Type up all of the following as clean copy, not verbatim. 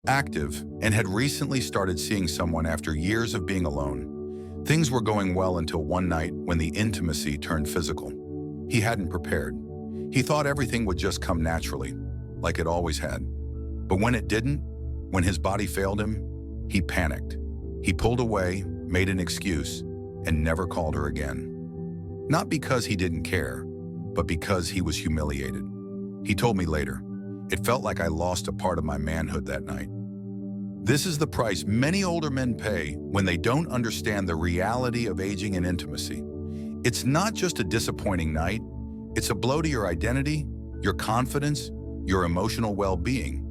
active, and had recently started seeing someone after years of being alone. Things were going well until one night when the intimacy turned physical. He hadn't prepared. He thought everything would just come naturally, like it always had. But when it didn't, when his body failed him, he panicked. He pulled away, made an excuse, and never called her again. Not because he didn't care, but because he was humiliated. He told me later, "It felt like I lost a part of my manhood that night." This is the price many older men pay when they don't understand the reality of aging and intimacy. It's not just a disappointing night, it's a blow to your identity, your confidence, your emotional well-being.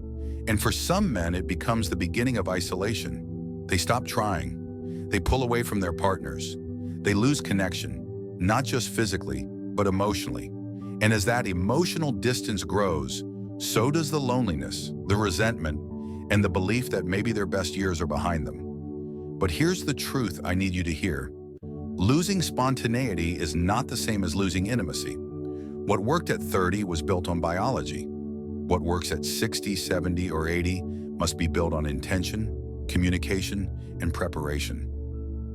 And for some men, it becomes the beginning of isolation. They stop trying. They pull away from their partners. They lose connection, not just physically, but emotionally. And as that emotional distance grows, so does the loneliness, the resentment, and the belief that maybe their best years are behind them. But here's the truth I need you to hear. Losing spontaneity is not the same as losing intimacy. What worked at 30 was built on biology. What works at 60, 70, or 80 must be built on intention, communication, and preparation.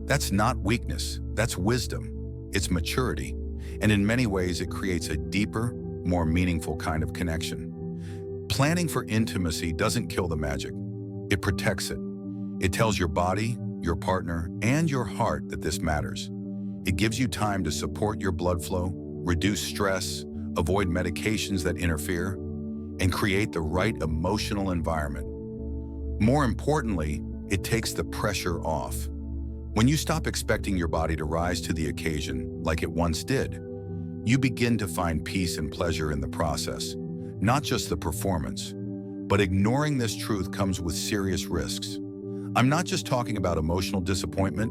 That's not weakness, that's wisdom. It's maturity. And in many ways, it creates a deeper, more meaningful kind of connection. Planning for intimacy doesn't kill the magic. It protects it. It tells your body, your partner, and your heart that this matters. It gives you time to support your blood flow, reduce stress, avoid medications that interfere, and create the right emotional environment. More importantly, it takes the pressure off. When you stop expecting your body to rise to the occasion like it once did, you begin to find peace and pleasure in the process, not just the performance. But ignoring this truth comes with serious risks. I'm not just talking about emotional disappointment.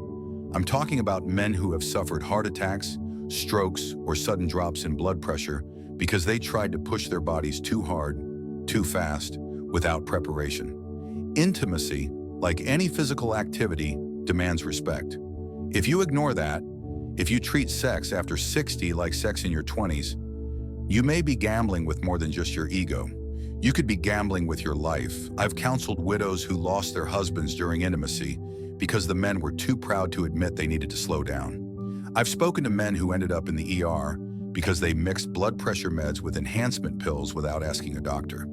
I'm talking about men who have suffered heart attacks, strokes, or sudden drops in blood pressure because they tried to push their bodies too hard, too fast, without preparation. Intimacy, like any physical activity, demands respect. If you ignore that, if you treat sex after 60 like sex in your 20s, you may be gambling with more than just your ego. You could be gambling with your life. I've counseled widows who lost their husbands during intimacy because the men were too proud to admit they needed to slow down. I've spoken to men who ended up in the ER because they mixed blood pressure meds with enhancement pills without asking a doctor.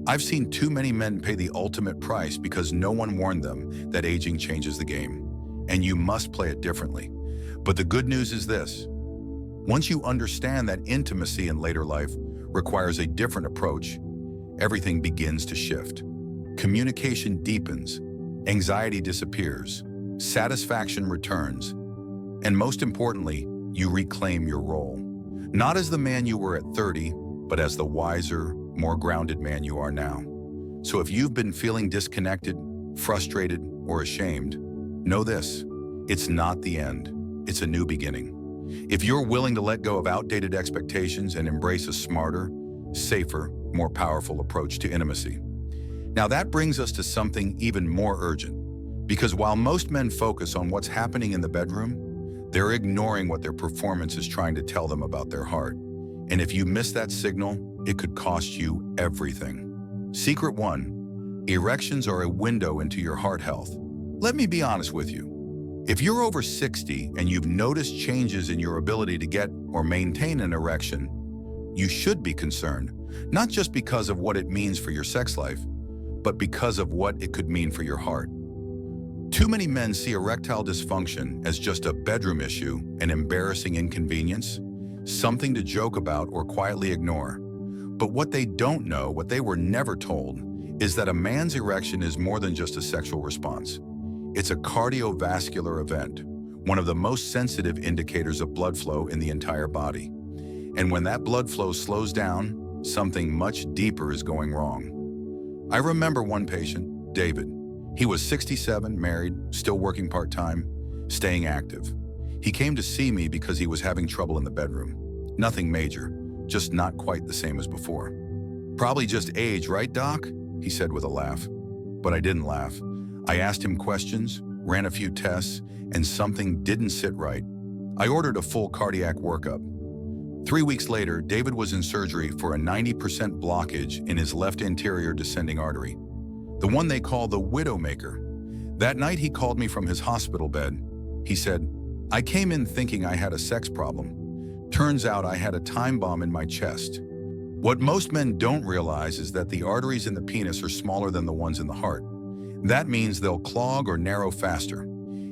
I've seen too many men pay the ultimate price because no one warned them that aging changes the game, and you must play it differently. But the good news is this. Once you understand that intimacy in later life requires a different approach, everything begins to shift. Communication deepens, anxiety disappears, satisfaction returns, and most importantly, you reclaim your role. Not as the man you were at 30, but as the wiser, more grounded man you are now. So if you've been feeling disconnected, frustrated, or ashamed, know this: it's not the end, it's a new beginning. If you're willing to let go of outdated expectations and embrace a smarter, safer, more powerful approach to intimacy. Now that brings us to something even more urgent, because while most men focus on what's happening in the bedroom, they're ignoring what their performance is trying to tell them about their heart. And if you miss that signal, it could cost you everything. Secret 1, erections are a window into your heart health. Let me be honest with you. If you're over 60 and you've noticed changes in your ability to get or maintain an erection, you should be concerned, not just because of what it means for your sex life, but because of what it could mean for your heart. Too many men see erectile dysfunction as just a bedroom issue, an embarrassing inconvenience, something to joke about or quietly ignore. But what they don't know, what they were never told, is that a man's erection is more than just a sexual response. It's a cardiovascular event, one of the most sensitive indicators of blood flow in the entire body. And when that blood flow slows down, something much deeper is going wrong. I remember one patient, David. He was 67, married, still working part-time, staying active. He came to see me because he was having trouble in the bedroom. Nothing major, just not quite the same as before. "Probably just age, right, Doc?" he said with a laugh. But I didn't laugh. I asked him questions, ran a few tests, and something didn't sit right. I ordered a full cardiac workup. 3 weeks later, David was in surgery for a 90% blockage in his left anterior descending artery. the one they call the widowmaker. That night he called me from his hospital bed. He said, "I came in thinking I had a sex problem. Turns out I had a time bomb in my chest." What most men don't realize is that the arteries in the penis are smaller than the ones in the heart. That means they'll clog or narrow faster.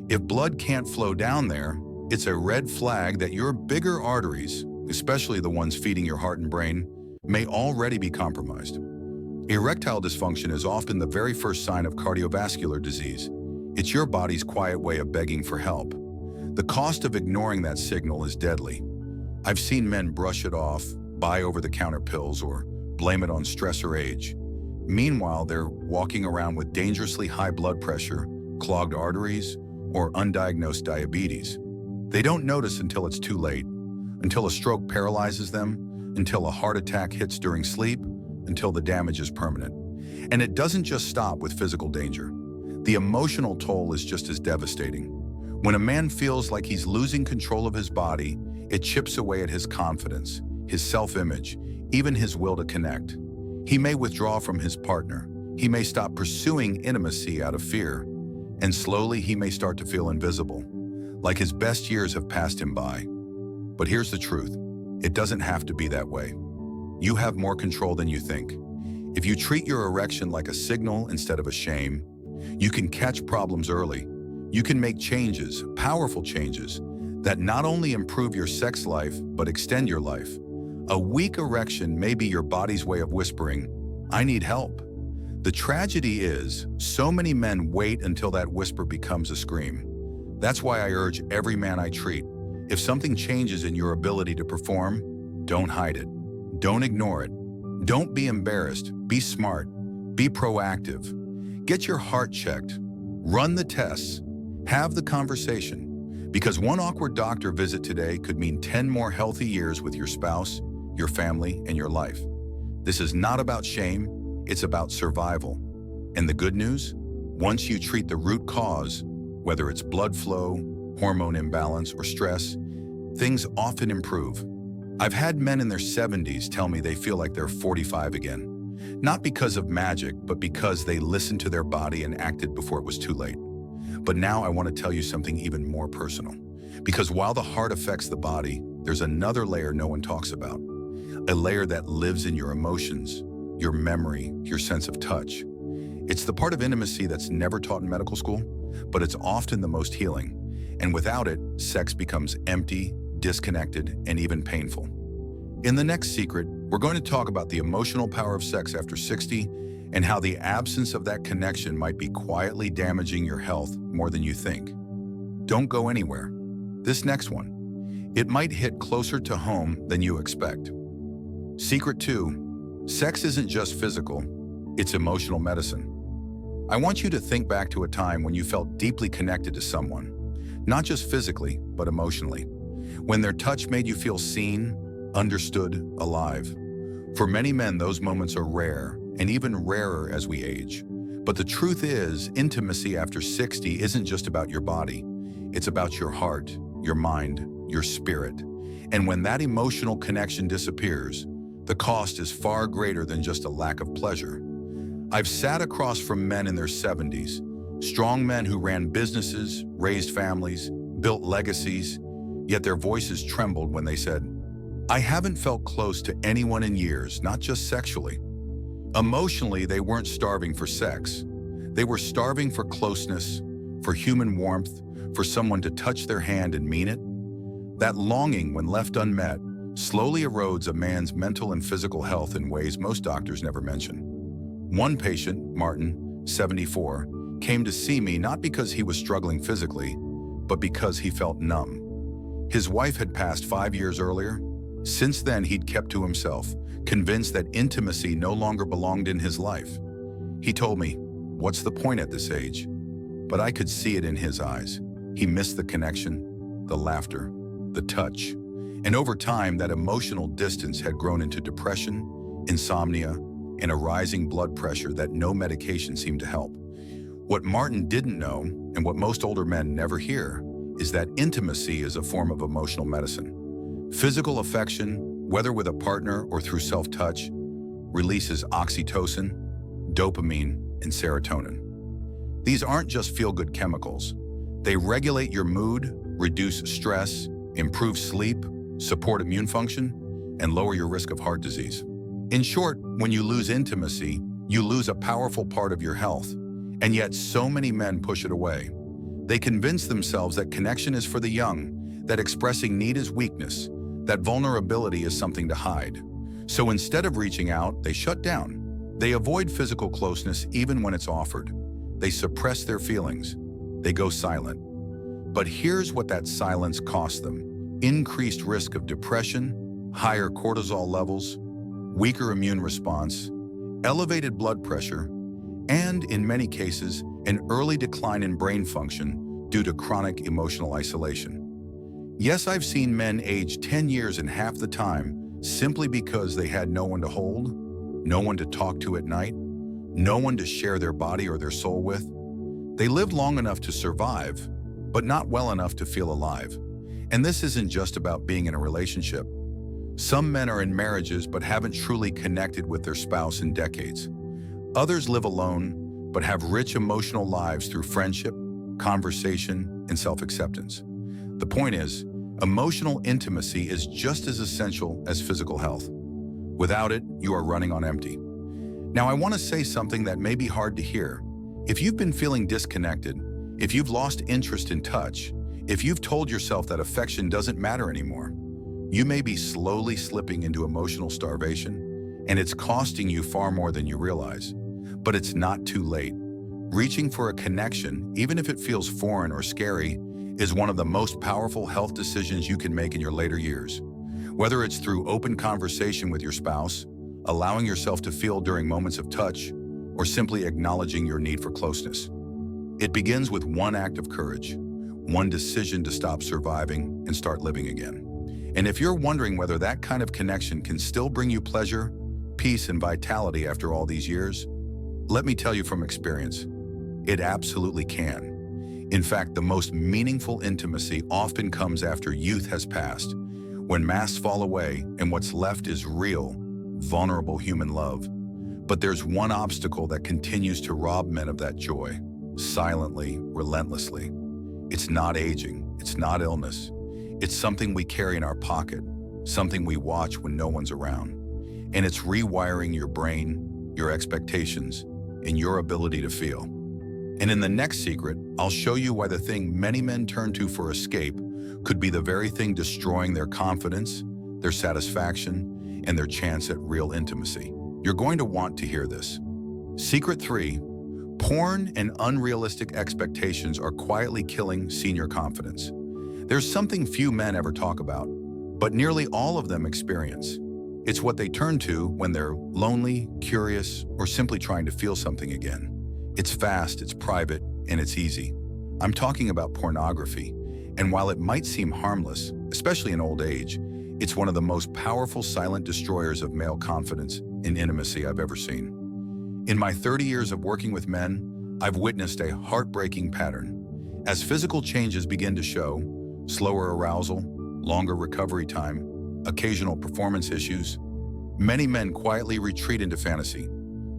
If blood can't flow down there, it's a red flag that your bigger arteries, especially the ones feeding your heart and brain, may already be compromised. Erectile dysfunction is often the very first sign of cardiovascular disease. It's your body's quiet way of begging for help. The cost of ignoring that signal is deadly. I've seen men brush it off, buy over-the-counter pills, or blame it on stress or age. Meanwhile, they're walking around with dangerously high blood pressure, clogged arteries, or undiagnosed diabetes. They don't notice until it's too late, until a stroke paralyzes them, until a heart attack hits during sleep, until the damage is permanent. And it doesn't just stop with physical danger. The emotional toll is just as devastating. When a man feels like he's losing control of his body, it chips away at his confidence, his self-image, even his will to connect. He may withdraw from his partner. He may stop pursuing intimacy out of fear. And slowly he may start to feel invisible, like his best years have passed him by. But here's the truth. It doesn't have to be that way. You have more control than you think. If you treat your erection like a signal instead of a shame, you can catch problems early. You can make changes, powerful changes, that not only improve your sex life, but extend your life. A weak erection may be your body's way of whispering, "I need help." The tragedy is, so many men wait until that whisper becomes a scream. That's why I urge every man I treat, if something changes in your ability to perform, don't hide it. Don't ignore it. Don't be embarrassed. Be smart. Be proactive. Get your heart checked. Run the tests. Have the conversation. Because one awkward doctor visit today could mean 10 more healthy years with your spouse, your family, and your life. This is not about shame. It's about survival. And the good news? Once you treat the root cause, whether it's blood flow, hormone imbalance, or stress, things often improve. I've had men in their 70s tell me they feel like they're 45 again. Not because of magic, but because they listened to their body and acted before it was too late. But now I want to tell you something even more personal. Because while the heart affects the body, there's another layer no one talks about. A layer that lives in your emotions, your memory, your sense of touch. It's the part of intimacy that's never taught in medical school, but it's often the most healing. And without it, sex becomes empty, disconnected, and even painful. In the next secret, we're going to talk about the emotional power of sex after 60 and how the absence of that connection might be quietly damaging your health more than you think. Don't go anywhere. This next one, it might hit closer to home than you expect. Secret 2, sex isn't just physical, it's emotional medicine. I want you to think back to a time when you felt deeply connected to someone, not just physically, but emotionally. When their touch made you feel seen, understood, alive. For many men, those moments are rare, and even rarer as we age. But the truth is, intimacy after 60 isn't just about your body. It's about your heart, your mind, your spirit. And when that emotional connection disappears, the cost is far greater than just a lack of pleasure. I've sat across from men in their 70s, strong men who ran businesses, raised families, built legacies, yet their voices trembled when they said, "I haven't felt close to anyone in years, not just sexually." Emotionally, they weren't starving for sex. They were starving for closeness, for human warmth, for someone to touch their hand and mean it. That longing, when left unmet, slowly erodes a man's mental and physical health in ways most doctors never mention. One patient, Martin, 74, came to see me not because he was struggling physically, but because he felt numb. His wife had passed 5 years earlier. Since then, he'd kept to himself, convinced that intimacy no longer belonged in his life. He told me, "What's the point at this age?" But I could see it in his eyes. He missed the connection, the laughter, the touch. And over time, that emotional distance had grown into depression, insomnia, and a rising blood pressure that no medication seemed to help. What Martin didn't know, and what most older men never hear, is that intimacy is a form of emotional medicine. Physical affection, whether with a partner or through self-touch, releases oxytocin, dopamine, and serotonin. These aren't just feel-good chemicals. They regulate your mood, reduce stress, improve sleep, support immune function, and lower your risk of heart disease. In short, when you lose intimacy, you lose a powerful part of your health, and yet so many men push it away. They convince themselves that connection is for the young, that expressing need is weakness, that vulnerability is something to hide. So instead of reaching out, they shut down. They avoid physical closeness even when it's offered. They suppress their feelings. They go silent. But here's what that silence costs them: increased risk of depression, higher cortisol levels, weaker immune response, elevated blood pressure, and, in many cases, an early decline in brain function due to chronic emotional isolation. Yes, I've seen men age 10 years in half the time simply because they had no one to hold, no one to talk to at night, no one to share their body or their soul with. They lived long enough to survive, but not well enough to feel alive. And this isn't just about being in a relationship. Some men are in marriages but haven't truly connected with their spouse in decades. Others live alone but have rich emotional lives through friendship, conversation, and self-acceptance. The point is, emotional intimacy is just as essential as physical health. Without it, you are running on empty. Now, I want to say something that may be hard to hear. If you've been feeling disconnected, if you've lost interest in touch, if you've told yourself that affection doesn't matter anymore, you may be slowly slipping into emotional starvation, and it's costing you far more than you realize. But it's not too late. Reaching for a connection, even if it feels foreign or scary, is one of the most powerful health decisions you can make in your later years. Whether it's through open conversation with your spouse, allowing yourself to feel during moments of touch, or simply acknowledging your need for closeness. It begins with one act of courage, one decision to stop surviving and start living again. And if you're wondering whether that kind of connection can still bring you pleasure, peace, and vitality after all these years, let me tell you from experience, it absolutely can. In fact, the most meaningful intimacy often comes after youth has passed, when masks fall away and what's left is real, vulnerable human love. But there's one obstacle that continues to rob men of that joy, silently, relentlessly. It's not aging, it's not illness. It's something we carry in our pocket, something we watch when no one's around. And it's rewiring your brain, your expectations, and your ability to feel. And in the next secret, I'll show you why the thing many men turn to for escape could be the very thing destroying their confidence, their satisfaction, and their chance at real intimacy. You're going to want to hear this. Secret 3, porn and unrealistic expectations are quietly killing senior confidence. There's something few men ever talk about, but nearly all of them experience. It's what they turn to when they're lonely, curious, or simply trying to feel something again. It's fast, it's private, and it's easy. I'm talking about pornography, and while it might seem harmless, especially in old age, it's one of the most powerful silent destroyers of male confidence and intimacy I've ever seen. In my 30 years of working with men, I've witnessed a heartbreaking pattern. As physical changes begin to show, slower arousal, longer recovery time, occasional performance issues, many men quietly retreat into fantasy.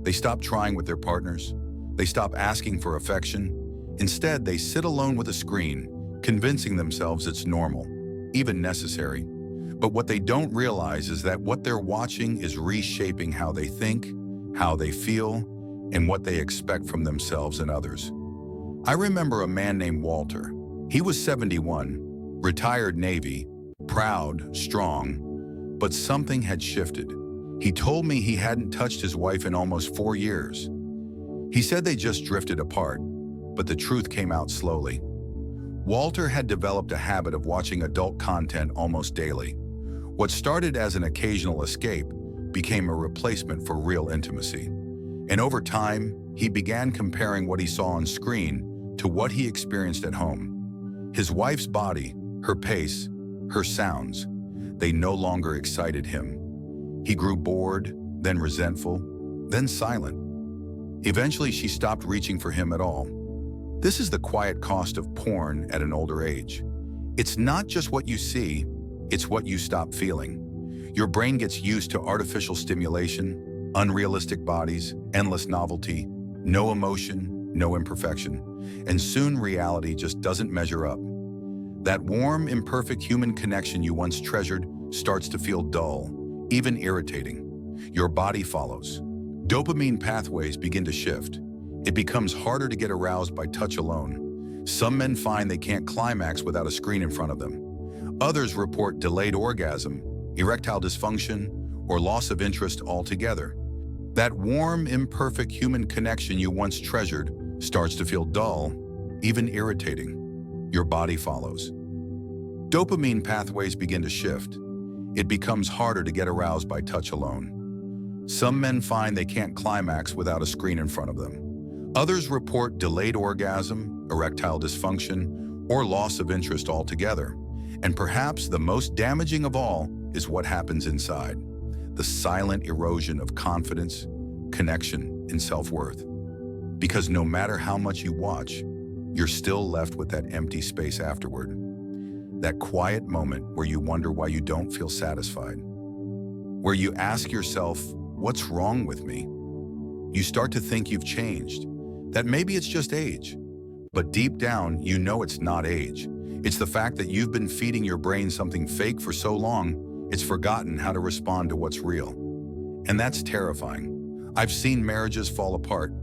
They stop trying with their partners. They stop asking for affection. Instead, they sit alone with a screen, convincing themselves it's normal, even necessary. But what they don't realize is that what they're watching is reshaping how they think, how they feel, and what they expect from themselves and others. I remember a man named Walter. He was 71, retired Navy, proud, strong, but something had shifted. He told me he hadn't touched his wife in almost 4 years. He said they just drifted apart, but the truth came out slowly. Walter had developed a habit of watching adult content almost daily. What started as an occasional escape became a replacement for real intimacy. And over time, he began comparing what he saw on screen to what he experienced at home. His wife's body, her pace, her sounds, they no longer excited him. He grew bored, then resentful, then silent. Eventually, she stopped reaching for him at all. This is the quiet cost of porn at an older age. It's not just what you see, it's what you stop feeling. Your brain gets used to artificial stimulation, unrealistic bodies, endless novelty, No emotion, no imperfection, and soon reality just doesn't measure up. That warm, imperfect human connection you once treasured starts to feel dull, even irritating. Your body follows. Dopamine pathways begin to shift. It becomes harder to get aroused by touch alone. Some men find they can't climax without a screen in front of them. Others report delayed orgasm, erectile dysfunction, or loss of interest altogether. That warm, imperfect human connection you once treasured starts to feel dull, even irritating. Your body follows. Dopamine pathways begin to shift. It becomes harder to get aroused by touch alone. Some men find they can't climax without a screen in front of them. Others report delayed orgasm, erectile dysfunction, or loss of interest altogether. And perhaps the most damaging of all is what happens inside. The silent erosion of confidence, connection, and self-worth. Because no matter how much you watch, you're still left with that empty space afterward. That quiet moment where you wonder why you don't feel satisfied. Where you ask yourself, what's wrong with me? You start to think you've changed, that maybe it's just age. But deep down, you know it's not age. It's the fact that you've been feeding your brain something fake for so long, it's forgotten how to respond to what's real. And that's terrifying. I've seen marriages fall apart,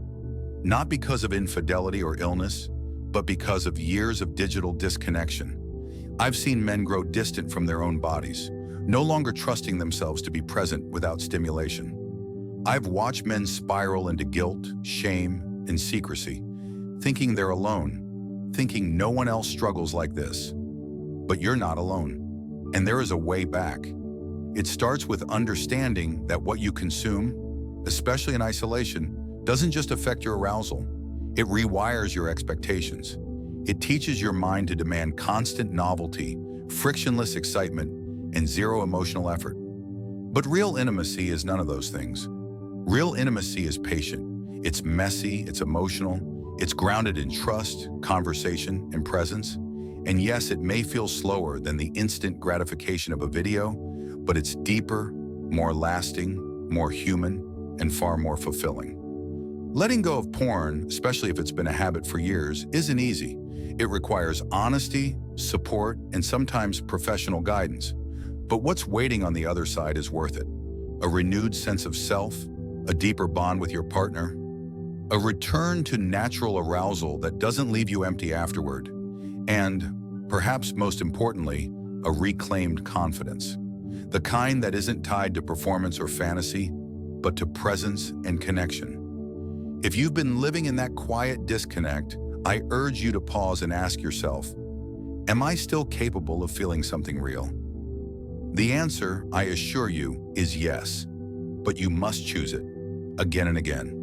not because of infidelity or illness, but because of years of digital disconnection. I've seen men grow distant from their own bodies, no longer trusting themselves to be present without stimulation. I've watched men spiral into guilt, shame, and secrecy, thinking they're alone, thinking no one else struggles like this. But you're not alone, and there is a way back. It starts with understanding that what you consume, especially in isolation, doesn't just affect your arousal. It rewires your expectations. It teaches your mind to demand constant novelty, frictionless excitement, and zero emotional effort. But real intimacy is none of those things. Real intimacy is patient. It's messy, it's emotional, it's grounded in trust, conversation, and presence. And yes, it may feel slower than the instant gratification of a video, but it's deeper, more lasting, more human, and far more fulfilling. Letting go of porn, especially if it's been a habit for years, isn't easy. It requires honesty, support, and sometimes professional guidance. But what's waiting on the other side is worth it. A renewed sense of self, a deeper bond with your partner, a return to natural arousal that doesn't leave you empty afterward, and, perhaps most importantly, a reclaimed confidence. The kind that isn't tied to performance or fantasy, but to presence and connection. If you've been living in that quiet disconnect, I urge you to pause and ask yourself, am I still capable of feeling something real? The answer, I assure you, is yes, but you must choose it, again and again.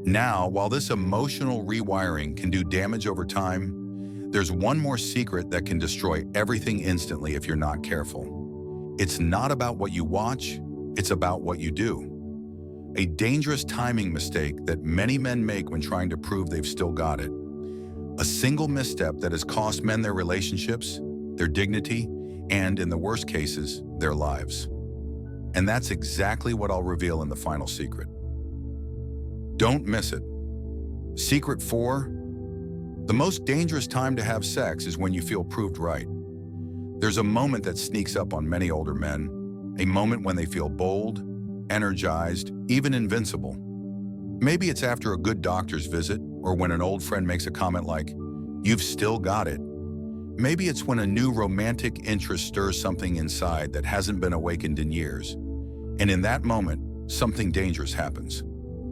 Now, while this emotional rewiring can do damage over time, there's one more secret that can destroy everything instantly if you're not careful. It's not about what you watch, it's about what you do. A dangerous timing mistake that many men make when trying to prove they've still got it. A single misstep that has cost men their relationships, their dignity, and, in the worst cases, their lives. And that's exactly what I'll reveal in the final secret. Don't miss it. Secret 4. The most dangerous time to have sex is when you feel proved right. There's a moment that sneaks up on many older men, a moment when they feel bold, energized, even invincible. Maybe it's after a good doctor's visit, or when an old friend makes a comment like, "You've still got it." Maybe it's when a new romantic interest stirs something inside that hasn't been awakened in years. And in that moment, something dangerous happens.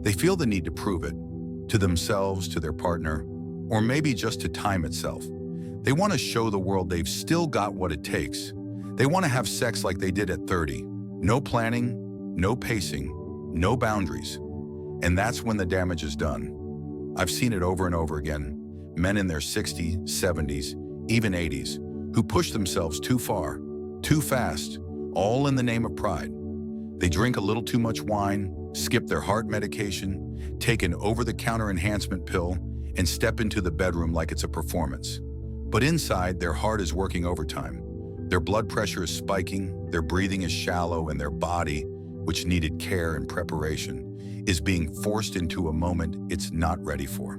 They feel the need to prove it, to themselves, to their partner, or maybe just to time itself. They want to show the world they've still got what it takes. They want to have sex like they did at 30. No planning, no pacing, no boundaries. And that's when the damage is done. I've seen it over and over again. Men in their 60s, 70s, even 80s, who push themselves too far, too fast, all in the name of pride. They drink a little too much wine, skip their heart medication, take an over-the-counter enhancement pill, and step into the bedroom like it's a performance. But inside, their heart is working overtime. Their blood pressure is spiking, their breathing is shallow, and their body, which needed care and preparation, is being forced into a moment it's not ready for.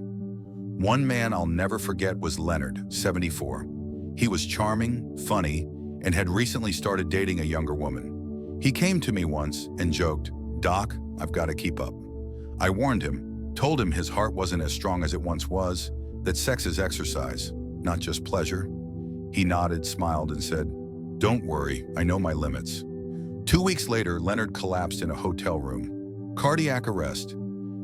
One man I'll never forget was Leonard, 74. He was charming, funny, and had recently started dating a younger woman. He came to me once and joked, "Doc, I've got to keep up." I warned him, told him his heart wasn't as strong as it once was, that sex is exercise, not just pleasure. He nodded, smiled, and said, "Don't worry, I know my limits." 2 weeks later, Leonard collapsed in a hotel room. Cardiac arrest.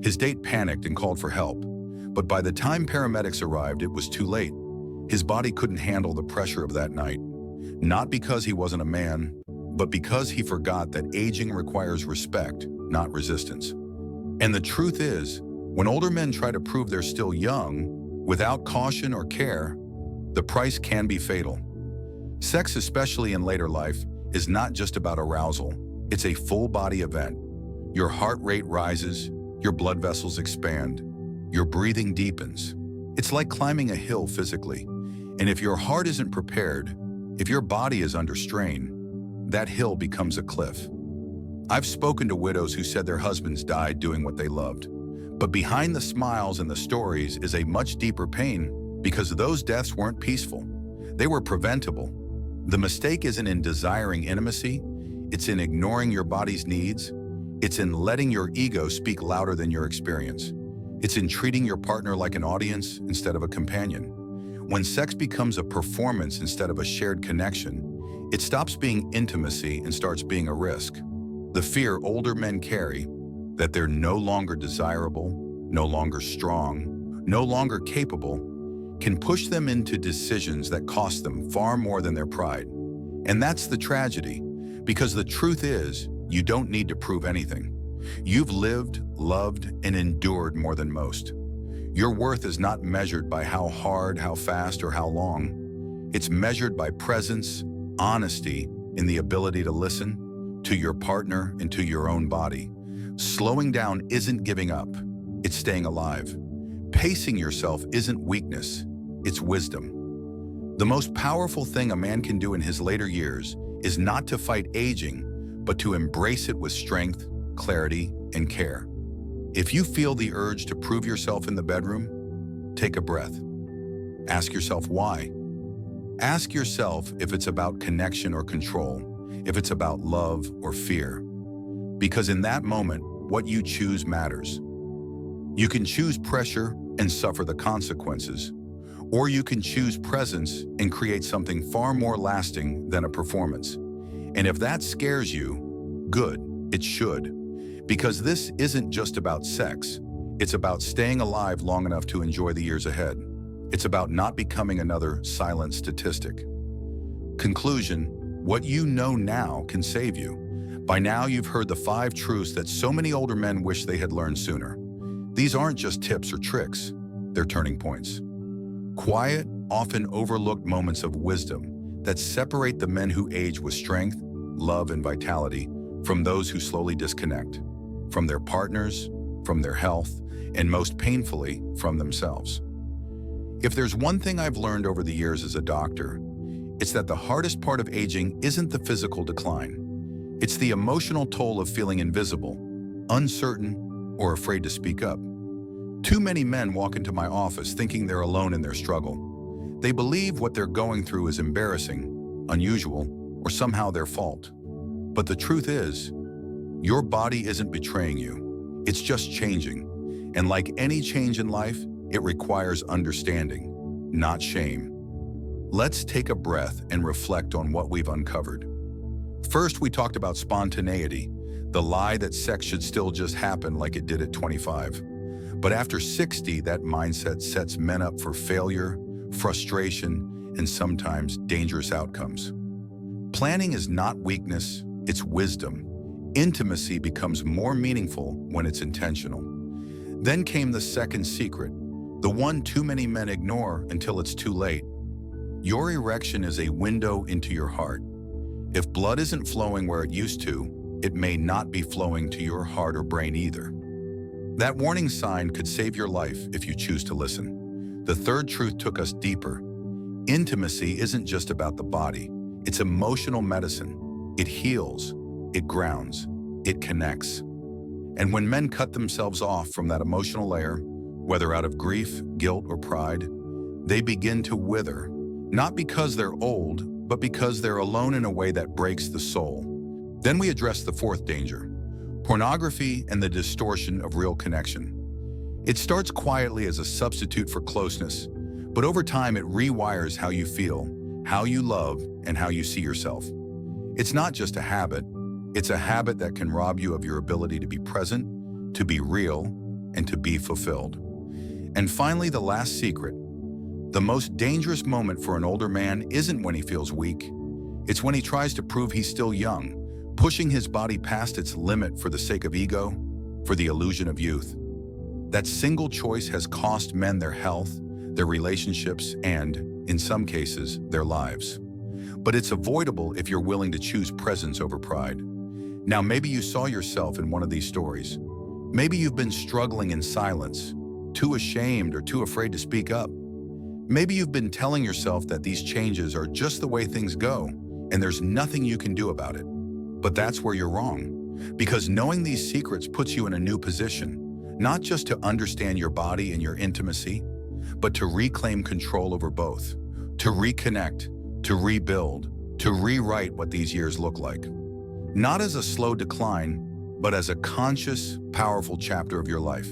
His date panicked and called for help. But by the time paramedics arrived, it was too late. His body couldn't handle the pressure of that night. Not because he wasn't a man, but because he forgot that aging requires respect, not resistance. And the truth is, when older men try to prove they're still young, without caution or care, the price can be fatal. Sex, especially in later life, is not just about arousal. It's a full-body event. Your heart rate rises, your blood vessels expand, your breathing deepens. It's like climbing a hill physically. And if your heart isn't prepared, if your body is under strain, that hill becomes a cliff. I've spoken to widows who said their husbands died doing what they loved. But behind the smiles and the stories is a much deeper pain, because those deaths weren't peaceful. They were preventable. The mistake isn't in desiring intimacy, it's in ignoring your body's needs. It's in letting your ego speak louder than your experience. It's in treating your partner like an audience instead of a companion. When sex becomes a performance instead of a shared connection, it stops being intimacy and starts being a risk. The fear older men carry, that they're no longer desirable, no longer strong, no longer capable, can push them into decisions that cost them far more than their pride. And that's the tragedy, because the truth is, you don't need to prove anything. You've lived, loved, and endured more than most. Your worth is not measured by how hard, how fast, or how long. It's measured by presence, honesty, and the ability to listen to your partner and to your own body. Slowing down isn't giving up, it's staying alive. Pacing yourself isn't weakness, it's wisdom. The most powerful thing a man can do in his later years is not to fight aging, but to embrace it with strength, clarity, and care. If you feel the urge to prove yourself in the bedroom, take a breath. Ask yourself why. Ask yourself if it's about connection or control, if it's about love or fear. Because in that moment, what you choose matters. You can choose pressure and suffer the consequences, or you can choose presence and create something far more lasting than a performance. And if that scares you, good, it should. Because this isn't just about sex. It's about staying alive long enough to enjoy the years ahead. It's about not becoming another silent statistic. Conclusion, what you know now can save you. By now, you've heard the 5 truths that so many older men wish they had learned sooner. These aren't just tips or tricks, they're turning points. Quiet, often overlooked moments of wisdom that separate the men who age with strength, love, and vitality from those who slowly disconnect, from their partners, from their health, and most painfully, from themselves. If there's one thing I've learned over the years as a doctor, it's that the hardest part of aging isn't the physical decline. It's the emotional toll of feeling invisible, uncertain, or afraid to speak up. Too many men walk into my office thinking they're alone in their struggle. They believe what they're going through is embarrassing, unusual, or somehow their fault. But the truth is, your body isn't betraying you. It's just changing. And like any change in life, it requires understanding, not shame. Let's take a breath and reflect on what we've uncovered. First, we talked about spontaneity, the lie that sex should still just happen like it did at 25. But after 60, that mindset sets men up for failure, frustration, and sometimes dangerous outcomes. Planning is not weakness, it's wisdom. Intimacy becomes more meaningful when it's intentional. Then came the second secret, the one too many men ignore until it's too late. Your erection is a window into your heart. If blood isn't flowing where it used to, it may not be flowing to your heart or brain either. That warning sign could save your life if you choose to listen. The third truth took us deeper. Intimacy isn't just about the body. It's emotional medicine. It heals. It grounds. it connects. And when men cut themselves off from that emotional layer, whether out of grief, guilt, or pride, they begin to wither, not because they're old, but because they're alone in a way that breaks the soul. Then we address the fourth danger: pornography and the distortion of real connection. It starts quietly as a substitute for closeness, but over time it rewires how you feel, how you love, and how you see yourself. It's not just a habit, it's a habit that can rob you of your ability to be present, to be real, and to be fulfilled. And finally, the last secret. The most dangerous moment for an older man isn't when he feels weak. It's when he tries to prove he's still young, pushing his body past its limit for the sake of ego, for the illusion of youth. That single choice has cost men their health, their relationships, and, in some cases, their lives. But it's avoidable if you're willing to choose presence over pride. Now, maybe you saw yourself in one of these stories. Maybe you've been struggling in silence, too ashamed or too afraid to speak up. Maybe you've been telling yourself that these changes are just the way things go, and there's nothing you can do about it. But that's where you're wrong, because knowing these secrets puts you in a new position, not just to understand your body and your intimacy, but to reclaim control over both, to reconnect, to rebuild, to rewrite what these years look like. Not as a slow decline, but as a conscious, powerful chapter of your life.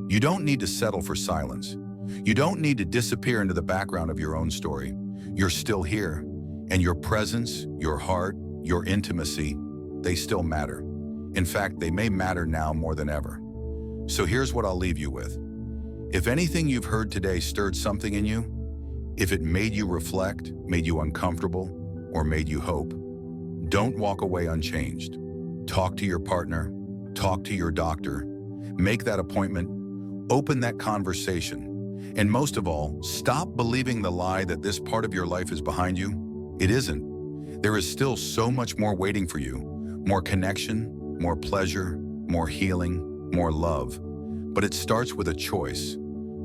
You don't need to settle for silence. You don't need to disappear into the background of your own story. You're still here, and your presence, your heart, your intimacy, they still matter. In fact, they may matter now more than ever. So here's what I'll leave you with. If anything you've heard today stirred something in you, if it made you reflect, made you uncomfortable, or made you hope, don't walk away unchanged. Talk to your partner, talk to your doctor, make that appointment, open that conversation, and most of all, stop believing the lie that this part of your life is behind you. It isn't. There is still so much more waiting for you. More connection, more pleasure, more healing, more love. But it starts with a choice.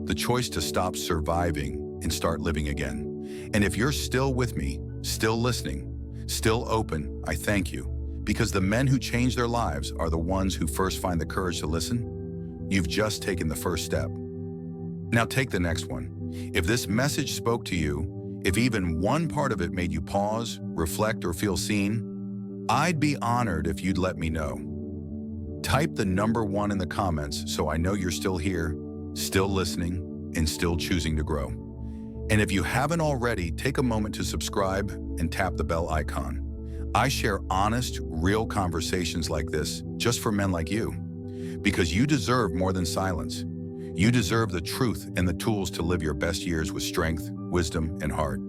The choice to stop surviving and start living again. And if you're still with me, still listening, still open, I thank you. Because the men who change their lives are the ones who first find the courage to listen. You've just taken the first step. Now take the next one. If this message spoke to you, if even one part of it made you pause, reflect, or feel seen, I'd be honored if you'd let me know. Type the number 1 in the comments so I know you're still here, still listening, and still choosing to grow. And if you haven't already, take a moment to subscribe and tap the bell icon. I share honest, real conversations like this just for men like you, because you deserve more than silence. You deserve the truth and the tools to live your best years with strength, wisdom, and heart.